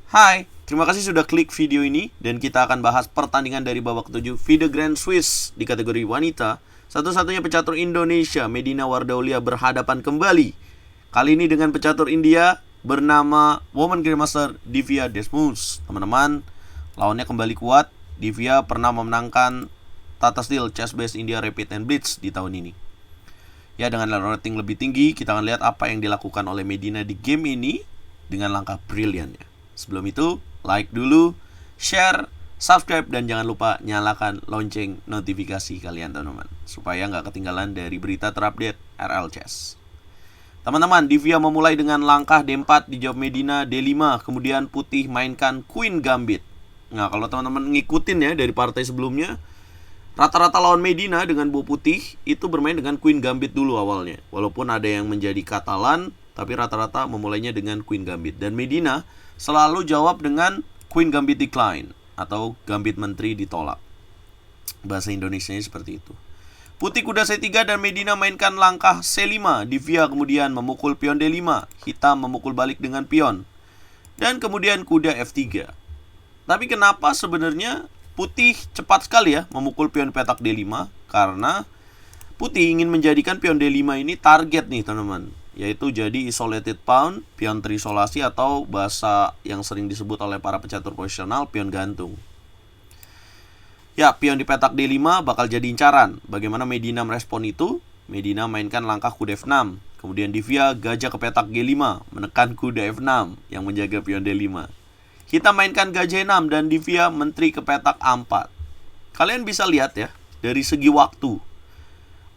Hai, terima kasih sudah klik video ini dan kita akan bahas pertandingan dari babak 7 FIDE Grand Swiss di kategori wanita. Satu-satunya pecatur Indonesia, Medina Wardaulia, berhadapan kembali. Kali ini dengan pecatur India bernama Women Grandmaster Divya Desmus. Teman-teman, lawannya kembali kuat. Divya pernah memenangkan Tata Steel Chess Base India Rapid and Blitz di tahun ini. Ya, dengan rating lebih tinggi, kita akan lihat apa yang dilakukan oleh Medina di game ini dengan langkah briliannya. Sebelum itu, like dulu, share, subscribe, dan jangan lupa nyalakan lonceng notifikasi kalian teman-teman, supaya nggak ketinggalan dari berita terupdate RL Chess. Teman-teman, Divya memulai dengan langkah D4, dijawab Medina D5, kemudian putih mainkan Queen Gambit. Nah, kalau teman-teman ngikutin ya dari partai sebelumnya, rata-rata lawan Medina dengan buah putih itu bermain dengan Queen Gambit dulu awalnya. Walaupun ada yang menjadi Katalan, tapi rata-rata memulainya dengan Queen Gambit. Dan Medina selalu jawab dengan Queen Gambit Decline atau Gambit Menteri ditolak. Bahasa Indonesianya seperti itu. Putih kuda C3 dan Medina mainkan langkah C5. Divya kemudian memukul pion D5. Hitam memukul balik dengan pion. Dan kemudian kuda F3. Tapi kenapa sebenarnya putih cepat sekali ya memukul pion petak D5? Karena putih ingin menjadikan pion D5 ini target nih teman-teman, yaitu jadi isolated pawn, pion terisolasi, atau bahasa yang sering disebut oleh para pecatur profesional, pion gantung. Ya, pion di petak D5 bakal jadi incaran. Bagaimana Medina merespon itu? Medina mainkan langkah kuda F6. Kemudian Divya gajah ke petak G5, menekan kuda F6 yang menjaga pion D5. Kita mainkan gajah 6 dan Divya menteri ke petak A4. Kalian bisa lihat ya, dari segi waktu.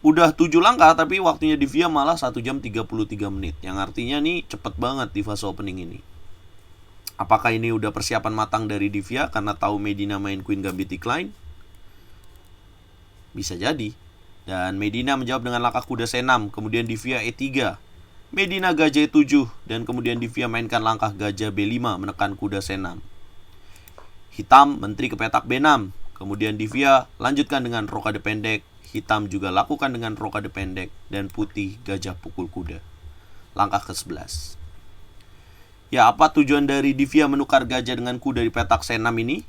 Udah 7 langkah tapi waktunya Divya malah 1 jam 33 menit. Yang artinya nih cepet banget di fase opening ini. Apakah ini udah persiapan matang dari Divya karena tahu Medina main Queen Gambit Decline? Bisa jadi. Dan Medina menjawab dengan langkah kuda C6, kemudian Divya E3. Medina gajah E7 dan kemudian Divya mainkan langkah gajah B5 menekan kuda C6. Hitam menteri ke petak B6. Kemudian Divya lanjutkan dengan rokade pendek. Hitam juga lakukan dengan rokade pendek. Dan putih gajah pukul kuda. Langkah ke-11. Ya, apa tujuan dari Divya menukar gajah dengan kuda di petak C6 ini?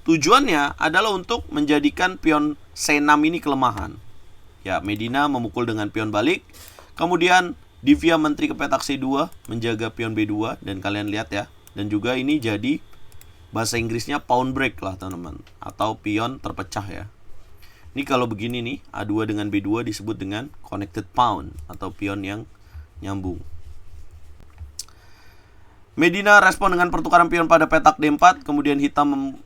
Tujuannya adalah untuk menjadikan pion C6 ini kelemahan. Ya, Medina memukul dengan pion balik. Kemudian Divya menteri ke petak C2 menjaga pion B2. Dan kalian lihat ya. Dan juga ini jadi bahasa Inggrisnya pawn break lah teman-teman, atau pion terpecah ya. Ini kalau begini nih, A2 dengan B2 disebut dengan connected pawn atau pion yang nyambung. Medina respon dengan pertukaran pion pada petak D4, kemudian hitam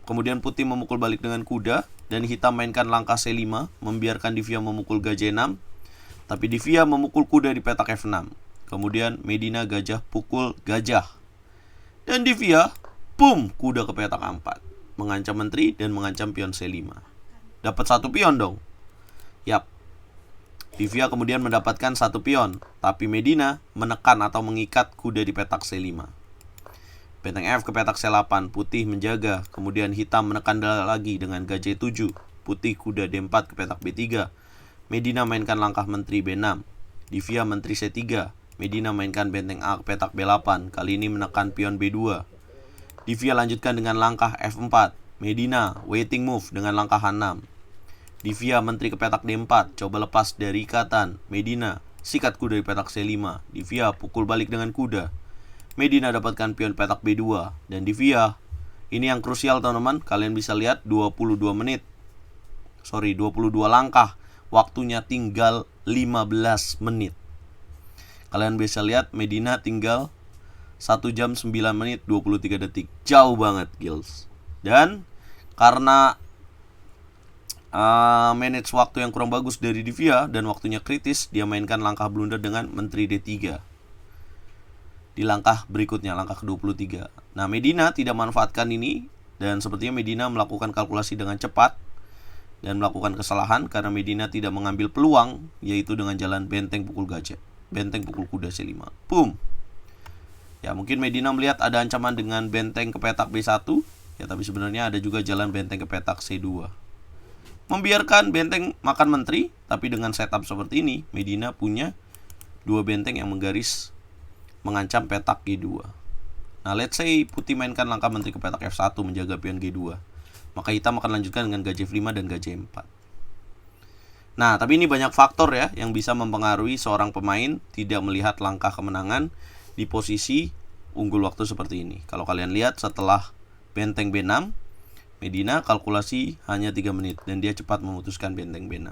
kemudian putih memukul balik dengan kuda dan hitam mainkan langkah C5 membiarkan Divya memukul gajah 6, tapi Divya memukul kuda di petak F6. Kemudian Medina gajah pukul gajah. Dan Divya boom, kuda ke petak A4, mengancam menteri dan mengancam pion C5. Dapat 1 pion dong. Yap. Divya kemudian mendapatkan 1 pion, tapi Medina menekan atau mengikat kuda di petak C5. Benteng F ke petak C8, putih menjaga, kemudian hitam menekan lagi dengan gajah 7, putih kuda D4 ke petak B3. Medina mainkan langkah menteri B6. Divya menteri C3. Medina mainkan benteng A ke petak B8, kali ini menekan pion B2. Divya lanjutkan dengan langkah F4. Medina waiting move dengan langkah H6. Divya menteri ke petak D4, coba lepas dari ikatan. Medina sikat kuda di petak C5. Divya pukul balik dengan kuda. Medina dapatkan pion petak B2. Dan Divya, ini yang krusial teman-teman, kalian bisa lihat 22 langkah. Waktunya tinggal 15 menit. Kalian bisa lihat Medina tinggal 1 jam 9 menit 23 detik. Jauh banget, Gils. Dan karena manage waktu yang kurang bagus dari Divya dan waktunya kritis, dia mainkan langkah blunder dengan menteri D3 di langkah berikutnya, langkah ke-23. Nah, Medina tidak manfaatkan ini dan sepertinya Medina melakukan kalkulasi dengan cepat dan melakukan kesalahan karena Medina tidak mengambil peluang, yaitu dengan jalan benteng pukul gajah, benteng pukul kuda C5. Boom. Ya, mungkin Medina melihat ada ancaman dengan benteng ke petak B1, ya, tapi sebenarnya ada juga jalan benteng ke petak C2. Membiarkan benteng makan menteri, tapi dengan setup seperti ini, Medina punya 2 benteng yang menggaris mengancam petak G2. Nah, let's say putih mainkan langkah menteri ke petak F1 menjaga pion G2. Maka hitam akan lanjutkan dengan gajah F5 dan gajah E4. Nah, tapi ini banyak faktor ya yang bisa mempengaruhi seorang pemain tidak melihat langkah kemenangan di posisi unggul waktu seperti ini. Kalau kalian lihat setelah benteng B6, Medina kalkulasi hanya 3 menit dan dia cepat memutuskan benteng B6.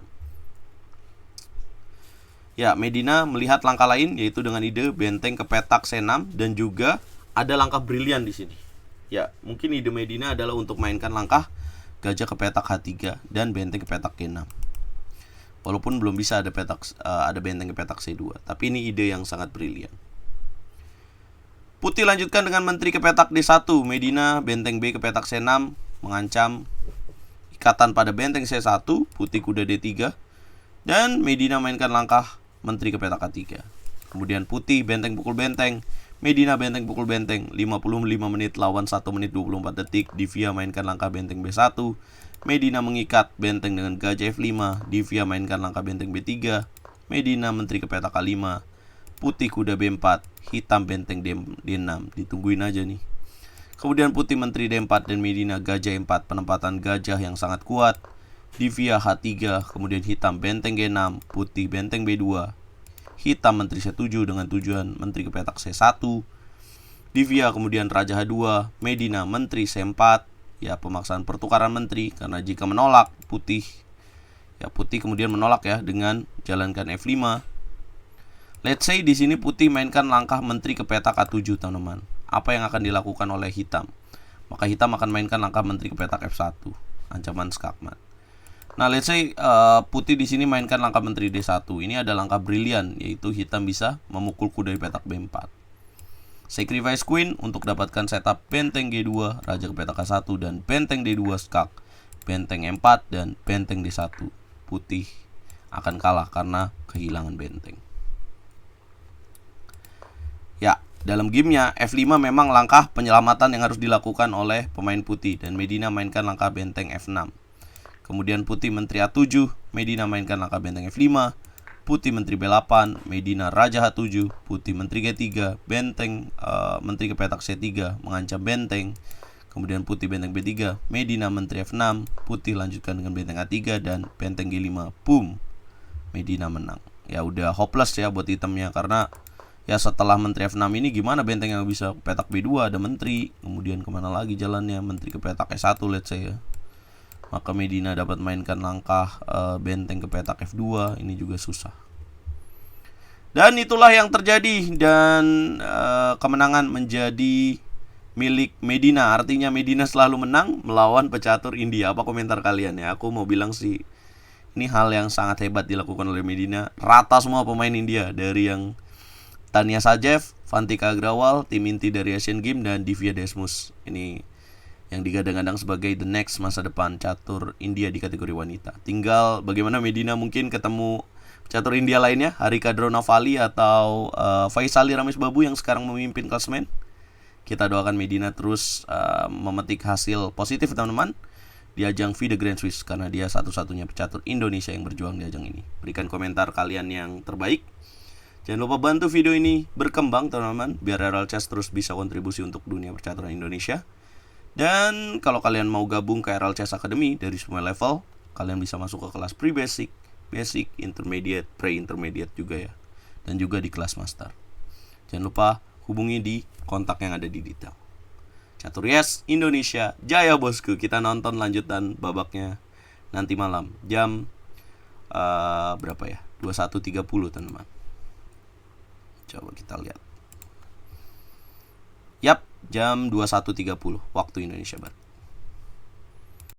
Ya, Medina melihat langkah lain yaitu dengan ide benteng ke petak C6 dan juga ada langkah brilian di sini. Ya, mungkin ide Medina adalah untuk mainkan langkah gajah ke petak H3 dan benteng ke petak G6. Walaupun belum bisa ada benteng ke petak C2, tapi ini ide yang sangat brilian. Putih lanjutkan dengan menteri ke petak D1, Medina benteng B ke petak C6 mengancam ikatan pada benteng C1, putih kuda D3 dan Medina mainkan langkah menteri ke petak A3. Kemudian putih benteng pukul benteng, Medina benteng pukul benteng, 55 menit lawan 1 menit 24 detik. Divya mainkan langkah benteng B1, Medina mengikat benteng dengan gajah F5, Divya mainkan langkah benteng B3, Medina menteri ke petak A5, putih kuda B4, hitam benteng D6. Ditungguin aja nih. Kemudian putih menteri D4 dan Medina gajah E4, penempatan gajah yang sangat kuat. Divya H3, kemudian hitam benteng G6, putih benteng B2, hitam menteri C7 dengan tujuan menteri ke petak C1. Divya kemudian raja H2, Medina menteri C4, ya pemaksaan pertukaran menteri karena jika menolak putih kemudian menolak ya dengan jalankan F5. Let's say di sini putih mainkan langkah menteri ke petak A7, teman-teman. Apa yang akan dilakukan oleh hitam? Maka hitam akan mainkan langkah menteri ke petak F1, ancaman skakmat. Nah, let's say putih di sini mainkan langkah menteri D1. Ini ada langkah brilian, yaitu hitam bisa memukul kuda di petak B4. Sacrifice queen untuk dapatkan setup benteng G2, raja ke petak A1 dan benteng D2 skak, benteng E4 dan benteng D1. Putih akan kalah karena kehilangan benteng. Ya, dalam gamenya F5 memang langkah penyelamatan yang harus dilakukan oleh pemain putih dan Medina mainkan langkah benteng F6. Kemudian putih menteri A7, Medina mainkan langkah benteng F5, putih menteri B8, Medina raja H7, putih menteri G3, benteng menteri ke petak C3 mengancam benteng. Kemudian putih benteng B3, Medina menteri F6, putih lanjutkan dengan benteng A3 dan benteng G5. Boom, Medina menang. Ya udah hopeless ya buat hitamnya karena ya setelah menteri F6 ini gimana benteng yang bisa ke petak B2 ada menteri. Kemudian kemana lagi jalannya, menteri ke petak E1 let's say ya. Maka Medina dapat mainkan langkah benteng ke petak F2. Ini juga susah. Dan itulah yang terjadi. Dan kemenangan menjadi milik Medina. Artinya Medina selalu menang melawan pecatur India. Apa komentar kalian ya? Aku mau bilang sih ini hal yang sangat hebat dilakukan oleh Medina. Rata semua pemain India. Dari yang Tania Sajev, Vantika Agrawal, tim inti dari Asian Games, dan Divya Desmus. Ini yang digadang-gadang sebagai the next masa depan catur India di kategori wanita. Tinggal bagaimana Medina mungkin ketemu catur India lainnya, Harika Dronavali atau Faisali Ramesh Babu yang sekarang memimpin klasemen. Kita doakan Medina terus memetik hasil positif teman-teman di ajang FIDE Grand Swiss karena dia satu-satunya pecatur Indonesia yang berjuang di ajang ini. Berikan komentar kalian yang terbaik. Jangan lupa bantu video ini berkembang teman-teman biar RL Chess terus bisa kontribusi untuk dunia percaturan Indonesia. Dan kalau kalian mau gabung ke RL Chess Academy dari semua level, kalian bisa masuk ke kelas pre-basic, basic, intermediate, pre-intermediate juga ya. Dan juga di kelas master. Jangan lupa hubungi di kontak yang ada di detail. Catur Yes Indonesia, jaya bosku. Kita nonton lanjutan babaknya nanti malam jam berapa ya? 21.30 teman-teman. Coba kita lihat. Yap, jam 21.30 waktu Indonesia Barat.